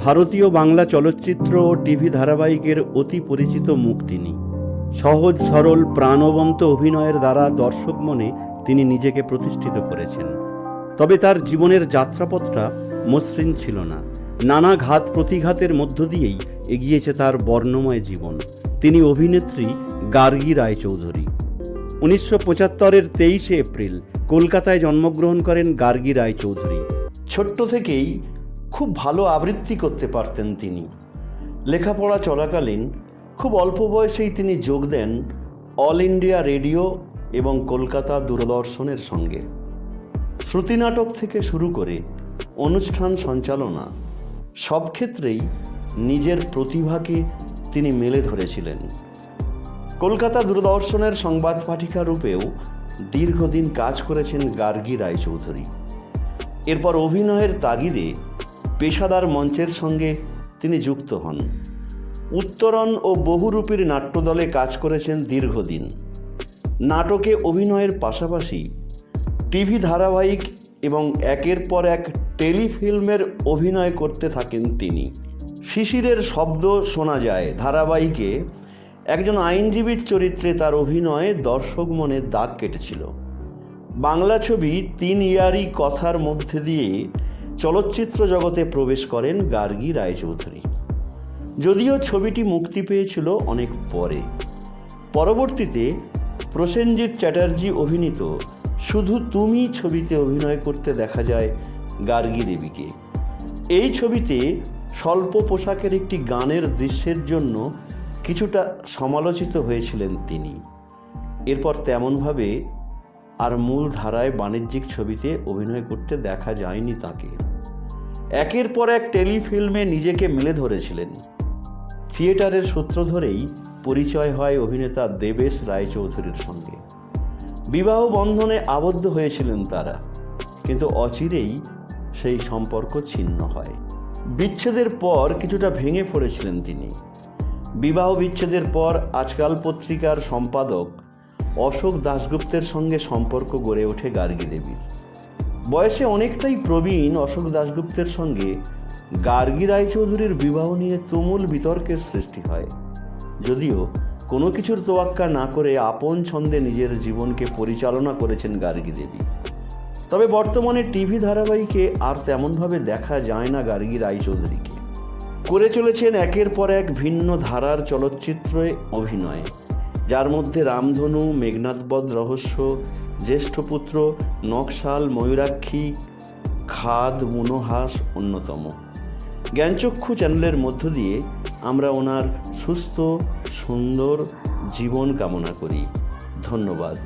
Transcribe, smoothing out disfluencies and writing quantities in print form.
ভারতীয় বাংলা চলচ্চিত্র ও টিভি ধারাবাহিকের অতি পরিচিত মুখ তিনি। সহজ সরল প্রাণবন্ত অভিনয়ের দ্বারা দর্শক মনে তিনি নিজেকে প্রতিষ্ঠিত করেছেন। তবে তার জীবনের যাত্রাপথটা মসৃণ ছিল না। নানা ঘাত প্রতিঘাতের মধ্য দিয়েই এগিয়েছে তার বর্ণময় জীবন। তিনি অভিনেত্রী গার্গী রায়চৌধুরী। 1975-এর 23শে এপ্রিল কলকাতায় জন্মগ্রহণ করেন গার্গী রায়চৌধুরী। ছোট্ট থেকেই খুব ভালো আবৃত্তি করতে পারতেন তিনি। লেখাপড়া চলাকালীন খুব অল্প বয়সেই তিনি যোগ দেন অল ইন্ডিয়া রেডিও এবং কলকাতা দূরদর্শনের সঙ্গে। শ্রুতিনাটক থেকে শুরু করে অনুষ্ঠান সঞ্চালনা সব ক্ষেত্রেই নিজের প্রতিভাকে তিনি মেলে ধরেছিলেন। কলকাতা দূরদর্শনের সংবাদ পাঠিকা রূপেও দীর্ঘদিন কাজ করেছেন গার্গী রায়চৌধুরী। এরপর অভিনয়ের তাগিদে পেশাদার মঞ্চের সঙ্গে তিনি যুক্ত হন। উত্তরণ ও বহুরূপীর নাট্যদলে কাজ করেছেন দীর্ঘদিন। নাটকে অভিনয়ের পাশাপাশি টিভি ধারাবাহিক এবং একের পর এক টেলিফিল্মের অভিনয় করতে থাকেন তিনি। শিশিরের শব্দ শোনা যায় ধারাবাহিকে একজন আইনজীবীর চরিত্রে তার অভিনয়ে দর্শক মনে দাগ কেটেছিল। বাংলা ছবি 3 ইয়ারি কথার মধ্যে দিয়ে চলচ্চিত্র জগতে প্রবেশ করেন গার্গী রায়চৌধুরী। যদিও ছবিটি মুক্তি পেয়েছিল অনেক পরে। পরবর্তীতে প্রসেনজিৎ চ্যাটার্জি অভিনীত শুধু তুমি ছবিতে অভিনয় করতে দেখা যায় গার্গী দেবীকে। এই ছবিতে স্বল্প পোশাকের একটি গানের দৃশ্যের জন্য কিছুটা সমালোচিত হয়েছিলেন তিনি। এরপর তেমনভাবে আর মূল ধারায় বাণিজ্যিক ছবিতে অভিনয় করতে দেখা যায়নি তাকে। একের পর এক টেলিফিল্মে নিজেকে মেলে ধরেছিলেন। থিয়েটারের সূত্র ধরেই পরিচয় হয় অভিনেতা দেবেশ রায়চৌধুরীর সঙ্গে। বিবাহ বন্ধনে আবদ্ধ হয়েছিলেন তারা, কিন্তু অচিরেই সেই সম্পর্ক ছিন্ন হয়। বিচ্ছেদের পর কিছুটা ভেঙে পড়েছিলেন তিনি। বিবাহ বিচ্ছেদের পর আজকাল পত্রিকার সম্পাদক অশোক দাশগুপ্তের সঙ্গে সম্পর্ক গড়ে ওঠে গার্গী দেবীর। বয়সে অনেকটাই প্রবীণ অশোক দাশগুপ্তের সঙ্গে গার্গী রায়চৌধুরীর বিবাহ নিয়ে তুমুল বিতর্কের সৃষ্টি হয়। যদিও কোনো কিছুর তোয়াক্কা না করে আপন ছন্দে নিজের জীবনকে পরিচালনা করেছেন গার্গী দেবী। তবে বর্তমানে টিভি ধারাবাহিকে আর তেমনভাবে দেখা যায় না গার্গী রায়চৌধুরীকে। করে চলেছেন একের পর এক ভিন্ন ধারার চলচ্চিত্রে অভিনয়, যার মধ্যে রামধনু, মেঘনাদবধ রহস্য, জ্যেষ্ঠপুত্র, নকশাল, ময়ূরাক্ষী, খাদ, মনোহাস অন্যতম। জ্ঞানচক্ষু চ্যানেলের মধ্য দিয়ে আমরা ওনার সুস্থ সুন্দর জীবন কামনা করি। ধন্যবাদ।